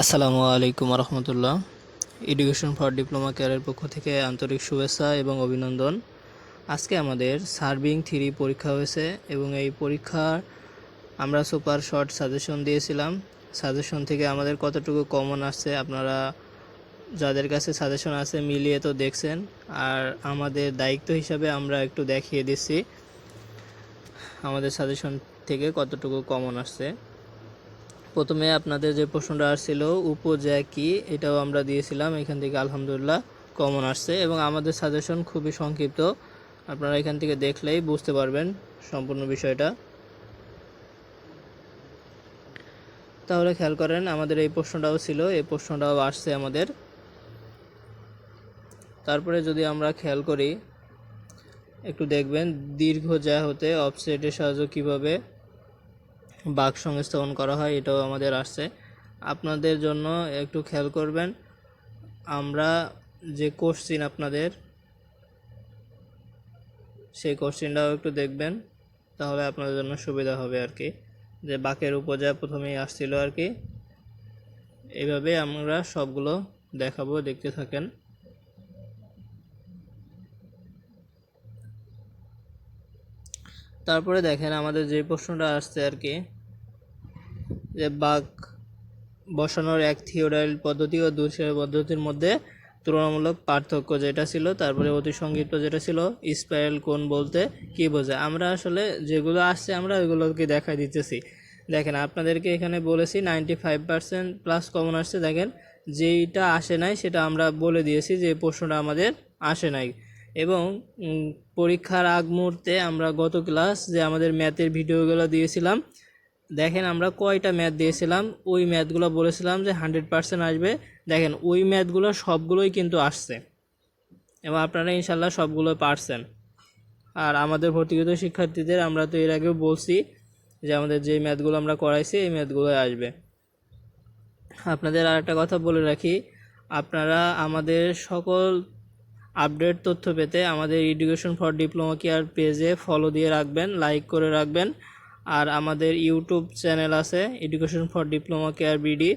আসসালামু আলাইকুম রহমতুল্লাহ। Education for diploma কেয়ারের পক্ষ থেকে আন্তরিক শুভেচ্ছা এবং অভিনন্দন। আজকে আমাদের সার্ভিং 3 পরীক্ষা হয়েছে এবং এই পরীক্ষার আমরা সুপার শর্ট সাজেশন দিয়েছিলাম। সাজেশন থেকে আমাদের কতটুকু কমন আসছে আপনারা যাদের কাছে সাজেশন আছে মিলিয়ে তো দেখছেন, আর আমাদের দায়িত্ব হিসাবে আমরা একটু দেখিয়ে দিচ্ছি আমাদের সাজেশন থেকে কতটুকু কমন আসছে। প্রথমে আপনাদের যে প্রশ্নটা আসছিল উপজা কি, এটাও আমরা দিয়েছিলাম, এখান থেকে আলহামদুলিল্লাহ কমন আসছে এবং আমাদের সাজেশন খুবই সংক্ষিপ্ত, আপনারা এখান থেকে দেখলেই বুঝতে পারবেন সম্পূর্ণ বিষয়টা। তাহলে খেয়াল করেন আমাদের এই প্রশ্নটাও ছিল, এই প্রশ্নটাও আসছে আমাদের। তারপরে যদি আমরা খেয়াল করি একটু দেখবেন দীর্ঘ যা হতে অফসেটের সাহায্য কিভাবে বাক সংস্থাপন করা হয়, এটাও আমাদের আসছে। আপনাদের জন্য একটু খেয়াল করবেন, আমরা যে কোশ্চিন আপনাদের সেই কোশ্চিনটাও একটু দেখবেন, তাহলে আপনাদের জন্য সুবিধা হবে আর কি। যে বাকের উপজা প্রথমেই আসছিল আর কি, এইভাবে আমরা সবগুলো দেখাবো, দেখতে থাকেন। তারপরে দেখেন আমাদের যে প্রশ্নটা আসছে আর কি, যে বাক বসানোর এক থিওরাইল পদ্ধতি ও দুই পদ্ধতির মধ্যে তুলনামূলক পার্থক্য যেটা ছিল, তারপরে অতি সংক্ষিপ্ত যেটা ছিল স্পাইরাল কোণ বলতে কি বোঝায়। আমরা আসলে যেগুলো আসছে আমরা ওইগুলোকে দেখা দিতেছি। দেখেন আপনাদেরকে এখানে বলেছি 95% প্লাস কমন আসছে। দেখেন যেইটা আসে নাই সেটা আমরা বলে দিয়েছি যে প্রশ্নটা আমাদের আসে নাই। এবং পরীক্ষার আগ মুহূর্তে আমরা গত ক্লাস যে আমাদের ম্যাথের ভিডিওগুলো দিয়েছিলাম, দেখেন আমরা কয়টা ম্যাথ দিয়েছিলাম, ওই ম্যাথগুলো বলেছিলাম যে 100% আসবে। দেখেন ওই ম্যাথগুলো সবগুলোই কিন্তু আসছে এবং আপনারা ইনশাল্লাহ সবগুলো পারছেন। আর আমাদের ভর্তিকৃত শিক্ষার্থীদের আমরা তো এর আগেও বলছি যে আমাদের যে ম্যাথগুলো আমরা করাইছি এই ম্যাথগুলোই আসবে। আপনাদের আর একটা কথা বলে রাখি, আপনারা আমাদের সকল আপডেট তথ্য পেতে আমাদের এডুকেশন ফর ডিপ্লোমা কেয়ার পেজে ফলো দিয়ে রাখবেন, লাইক করে রাখবেন। আর আমাদের ইউটিউব চ্যানেল আছে education for diploma care BD,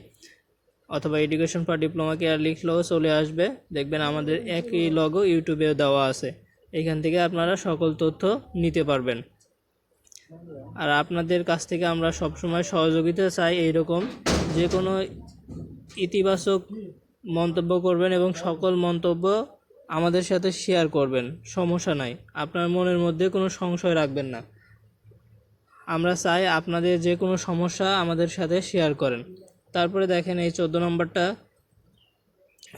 অথবা এডুকেশন ফর ডিপ্লোমা কেয়ার লিখলেও চলে আসবে, দেখবেন আমাদের একই লগো ইউটিউবেও দেওয়া আছে। এখান থেকে আপনারা সকল তথ্য নিতে পারবেন। আর আপনাদের কাছ থেকে আমরা সবসময় সহযোগিতা চাই, এইরকম যে কোনো ইতিবাচক মন্তব্য করবেন এবং সকল মন্তব্য আমাদের সাথে শেয়ার করবেন, সমস্যা নাই। আপনার মনের মধ্যে কোনো সংশয় রাখবেন না, আমরা চাই আপনাদের যে কোনো সমস্যা আমাদের সাথে শেয়ার করেন। তারপরে দেখেন এই 14 নম্বরটা,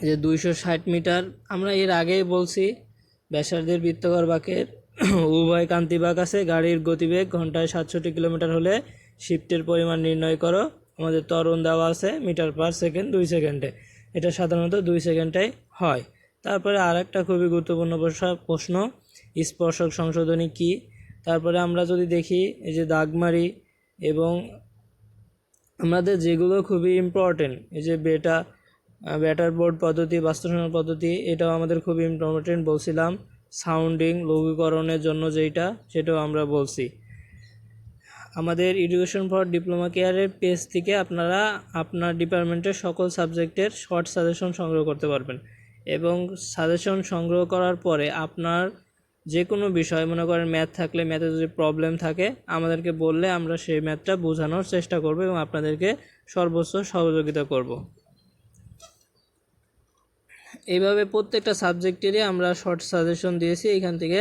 যে 260 মিটার, আমরা এর আগেই বলছি ব্যাসার্ধের বৃত্তাকার বাঁকের উভয় কান্তি বাঁক আছে, গাড়ির গতিবেগ ঘন্টায় 67 কিলোমিটার হলে শিফটের পরিমাণ নির্ণয় করো। আমাদের ত্বরণ দেওয়া আছে মিটার পার সেকেন্ড 2 সেকেন্ডে, এটা সাধারণত 2 সেকেন্ডেই হয়। তারপরে আর একটা খুবই গুরুত্বপূর্ণ প্রশ্ন, স্পর্শক সংশোধনী কি। তারপরে আমরা যদি দেখি এই যে দাগমারি এবং আমাদের যেগুলো খুবই ইম্পর্টেন্ট, এই যে ব্যাটার বোর্ড পদ্ধতি, বাস্তবায়ন পদ্ধতি, এটাও আমাদের খুবই ইম্পর্টেন্ট বলছিলাম। সাউন্ডিং লঘুকরণের জন্য যেটা, সেটাও আমরা বলছি। আমাদের এডুকেশন ফর ডিপ্লোমা কেয়ারের পেজ থেকে আপনারা আপনার ডিপার্টমেন্টের সকল সাবজেক্টের শর্ট সাজেশন সংগ্রহ করতে পারবেন এবং সাজেশন সংগ্রহ করার পরে আপনার যে কোনো বিষয়, মনে করেন ম্যাথ থাকলে ম্যাথে যদি প্রবলেম থাকে আমাদেরকে বললে আমরা সেই ম্যাথটা বোঝানোর চেষ্টা করব এবং আপনাদেরকে সর্বোচ্চ সহযোগিতা করব। এইভাবে প্রত্যেকটা সাবজেক্টেরই আমরা শর্ট সাজেশন দিয়েছি, এখান থেকে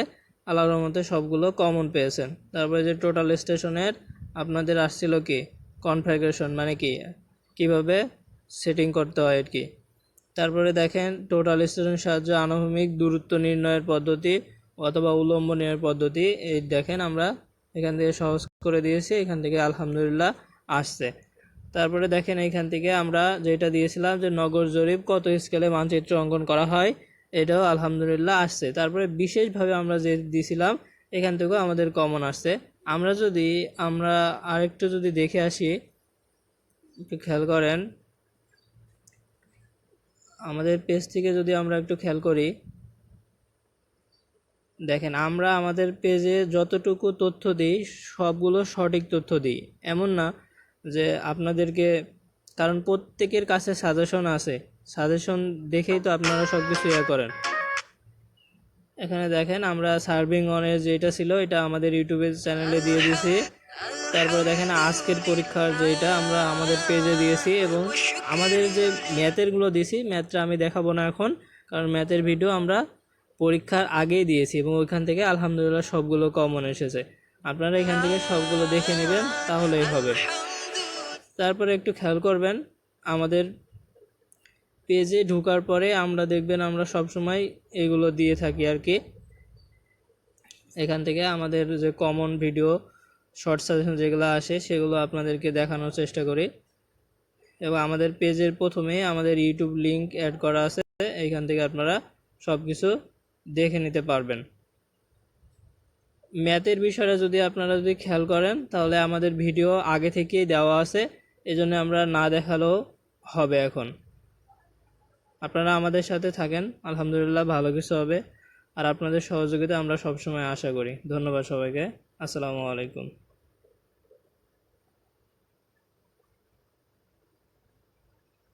আল্লাহর রহমতে সবগুলো কমন পেয়েছেন। তারপরে যে টোটাল স্টেশনের আপনাদের আসছিল কি কনফিগারেশন, মানে কি কিভাবে সেটিং করতে হয় আর কি। তারপরে দেখেন টোটাল স্টেশনের সাহায্যে আনুভূমিক দূরত্ব নির্ণয়ের পদ্ধতি অথবা উলম্ব নির্ণয়ের পদ্ধতি, এই দেখেন আমরা এখান থেকে সহজ করে দিয়েছি, এখান থেকে আলহামদুলিল্লাহ আসছে। তারপরে দেখেন এইখান থেকে আমরা যেটা দিয়েছিলাম যে নগর জরিপ কত স্কেলে মানচিত্র অঙ্কন করা হয়, এটাও আলহামদুলিল্লাহ আসছে। তারপরে বিশেষভাবে আমরা যে দিয়েছিলাম এখান থেকেও আমাদের কমন আসছে। আমরা আরেকটু যদি দেখে আসি, একটু খেয়াল করেন আমাদের পেজ থেকে যদি আমরা একটু খেয়াল করি, দেখেন আমরা আমাদের পেজে যতটুকু তথ্য দিই সবগুলো সঠিক তথ্য দিই, এমন না যে আপনাদেরকে কারণ প্রত্যেকের কাছে সাজেশন আছে, সাজেশন দেখেই তো আপনারা সব কিছু ইয়ে করেন। এখানে দেখেন আমরা সার্ভিং অনের যেটা ছিল এটা আমাদের ইউটিউবের চ্যানেলে দিয়ে দিয়েছি। তারপরে দেখেন আজকের পরীক্ষার যেটা আমরা আমাদের পেজে দিয়েছি, এবং আমাদের যে ম্যাথেরগুলো দিয়েছি, ম্যাথটা আমি দেখাবো না এখন, কারণ ম্যাথের ভিডিও আমরা পরীক্ষার আগেই দিয়েছি এবং ওইখান থেকে আলহামদুলিল্লাহ সবগুলো কমন এসেছে। আপনারা এখান থেকে সবগুলো দেখে নেবেন, তাহলেই হবে। তারপরে একটু খেয়াল করবেন, আমাদের পেজে ঢোকার পরে আমরা দেখবেন আমরা সবসময় এগুলো দিয়ে থাকি আর কি। এখান থেকে আমাদের যে কমন ভিডিও শর্ট সাজেশন যেগুলো আসে সেগুলো আপনাদেরকে দেখানোর চেষ্টা করি। এবং আমাদের পেজের প্রথমে আমাদের ইউটিউব লিংক অ্যাড করা আছে, এইখান থেকে আপনারা সব কিছু দেখে নিতে পারবেন। ম্যাথের বিষয়টা যদি আপনারা খেয়াল করেন তাহলে আমাদের ভিডিও আগে থেকেই দেওয়া আছে, এজন্য আমরা না দেখালেও হবে। এখন আপনারা আমাদের সাথে থাকেন, আলহামদুলিল্লাহ ভালো কিছু হবে। আর আপনাদের সহযোগিতা আমরা সবসময় আশা করি। ধন্যবাদ সবাইকে। আসসালামু আলাইকুম।